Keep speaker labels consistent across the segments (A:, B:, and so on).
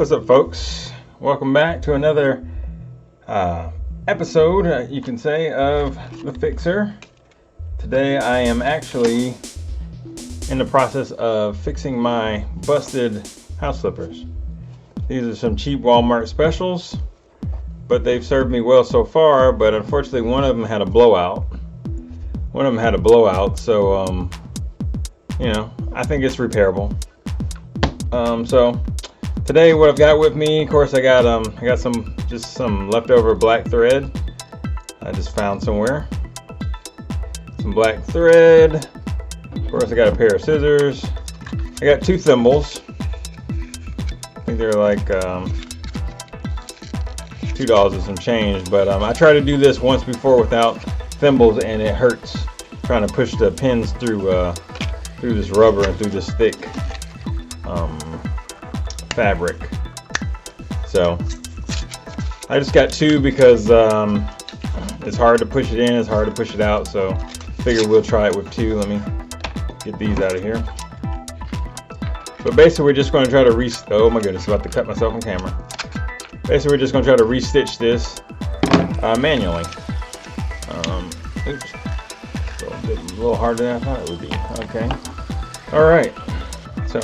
A: What's up, folks? Welcome back to another episode, you can say, of The Fixer. Today I am actually in the process of fixing my busted house slippers. These are some cheap Walmart specials, but they've served me well so far, but unfortunately one of them had a blowout. So, I think it's repairable. So today what I've got with me, of course, I got some leftover black thread. I just found somewhere. Some black thread. Of course, I got a pair of scissors. I got 2 thimbles. I think they're like $2 and some change, but I tried to do this once before without thimbles, and it hurts trying to push the pins through this rubber and through this thick fabric. So I just got 2 because it's hard to push it in, it's hard to push it out, so figure we'll try it with 2. Let me get these out of here. But basically we're just going to try to oh my goodness, about to cut myself on camera. Basically we're just going to try to restitch this manually. Oops. So a little harder than I thought it would be. Okay. Alright. So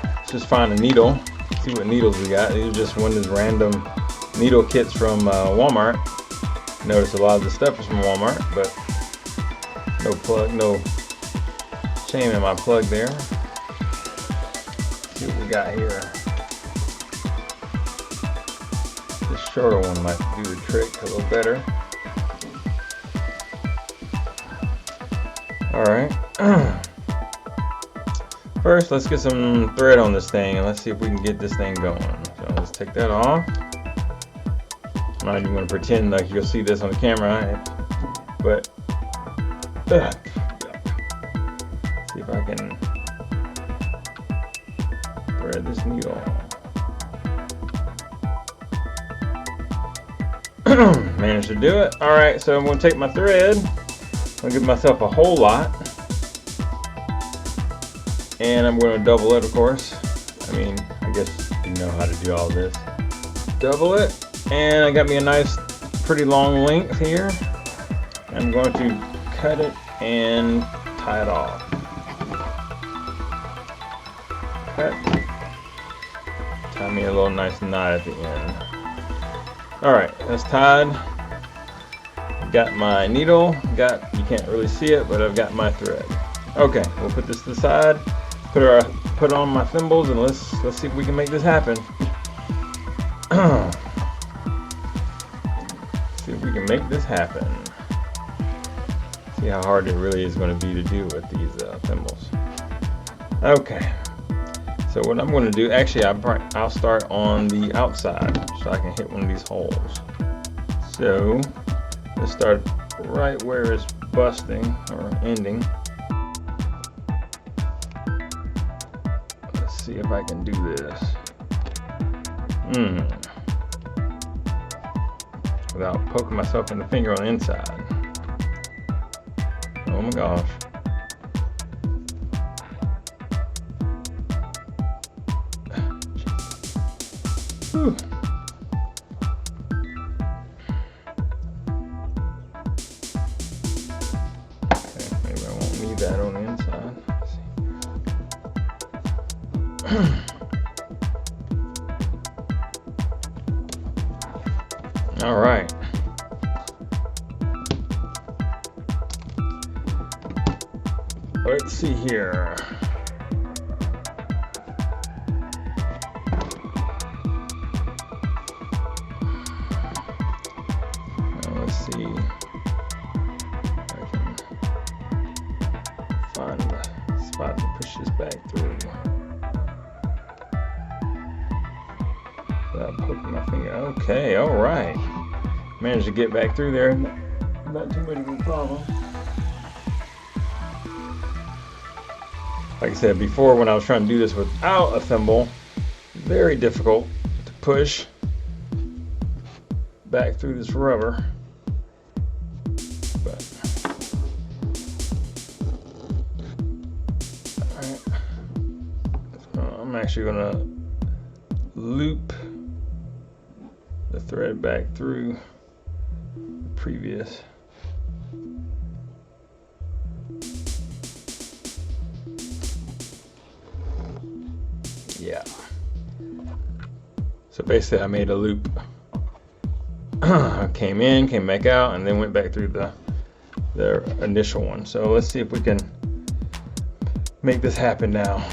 A: let's just find a needle. See what needles we got. These are just one of those random needle kits from Walmart. Notice a lot of the stuff is from Walmart, but no shame in my plug there. See what we got here. This shorter one might do the trick a little better. Alright. First, let's get some thread on this thing and let's see if we can get this thing going. So let's take that off. I'm not even going to pretend like you'll see this on the camera, but see if I can thread this needle. Managed to do it. Alright, so I'm going to take my thread. I'm going to give myself a whole lot. And I'm going to double it, of course. I guess you know how to do all this. Double it. And I got me a nice, pretty long length here. I'm going to cut it and tie it off. Cut. Tie me a little nice knot at the end. Alright, that's tied. Got my needle. You can't really see it, but I've got my thread. Okay, we'll put this to the side. Put on my thimbles and let's see if we can make this happen. See if we can make this happen. See how hard it really is going to be to do with these thimbles. Okay. So what I'm going to do, actually, I'll start on the outside so I can hit one of these holes. So let's start right where it's busting or ending. See if I can do this without poking myself in the finger on the inside. Oh my gosh. Whew. Okay, maybe I won't need that on the inside. All right. Let's see here. Let's see if I can find the spot to push this back through. Poking my finger. Okay, all right. Managed to get back through there. Not too much of a problem. Like I said before, when I was trying to do this without a thimble, very difficult to push back through this rubber. But all right. I'm actually gonna loop the thread back through the previous. Yeah. So basically I made a loop. Came in, came back out, and then went back through the initial one. So let's see if we can make this happen now.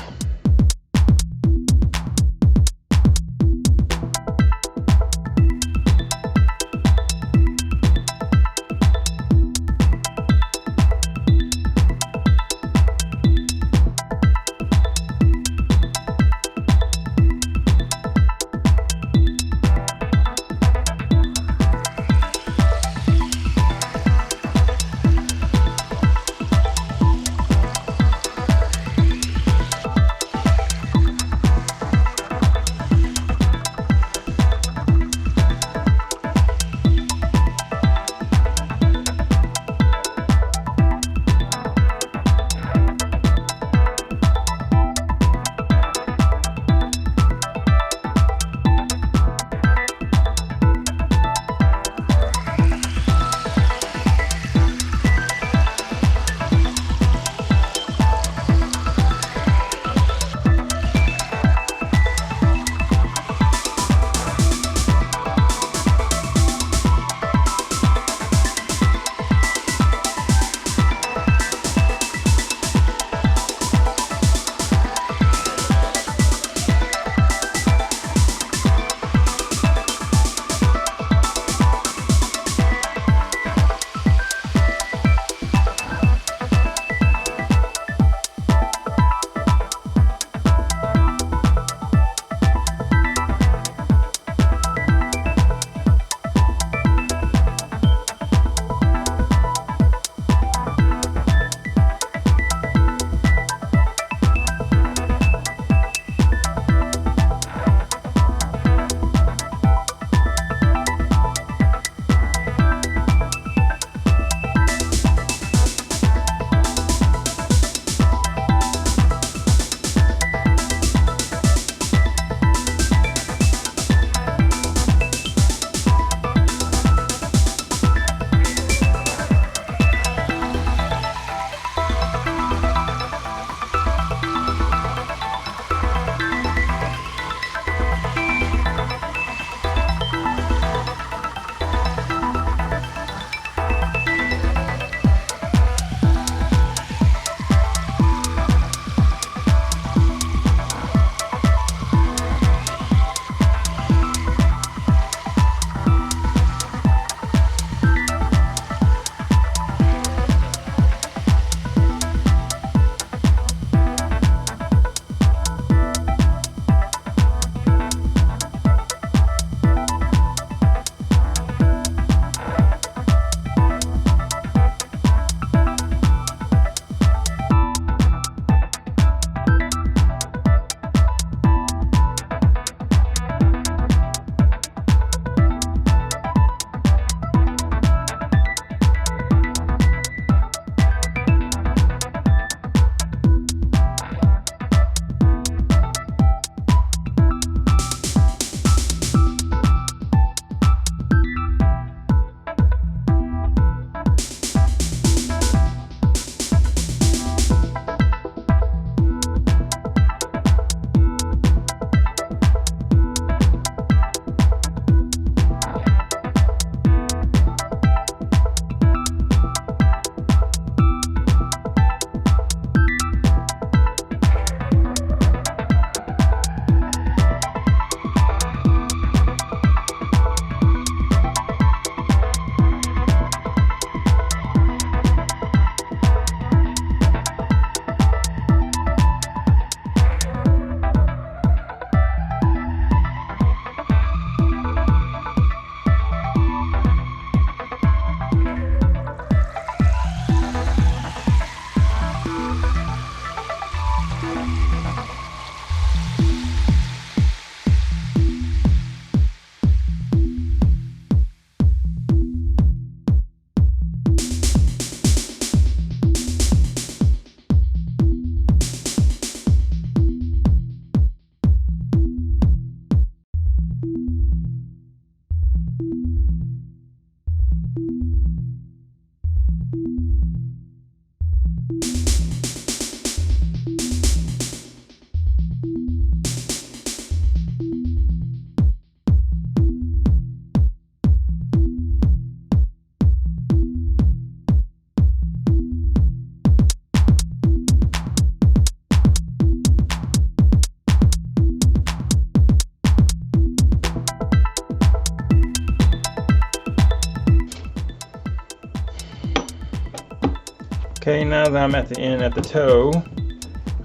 A: Okay, now that I'm at the end, at the toe,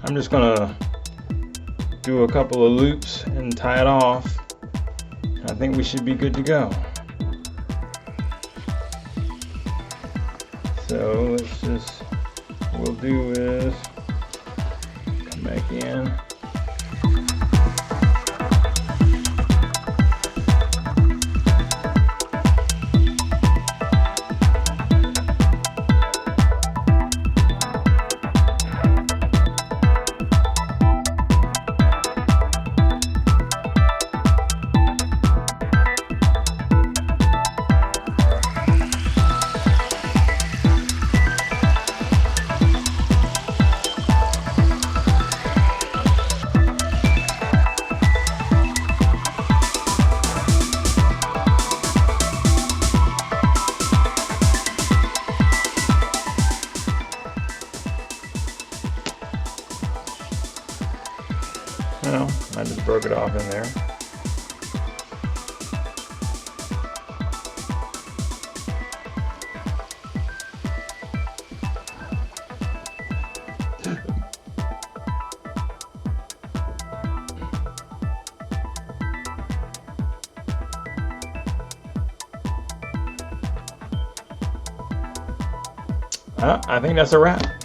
A: I'm just gonna do a couple of loops and tie it off. I think we should be good to go. So let's just, what we'll do is come back in. Well, I just broke it off in there. I think that's a wrap.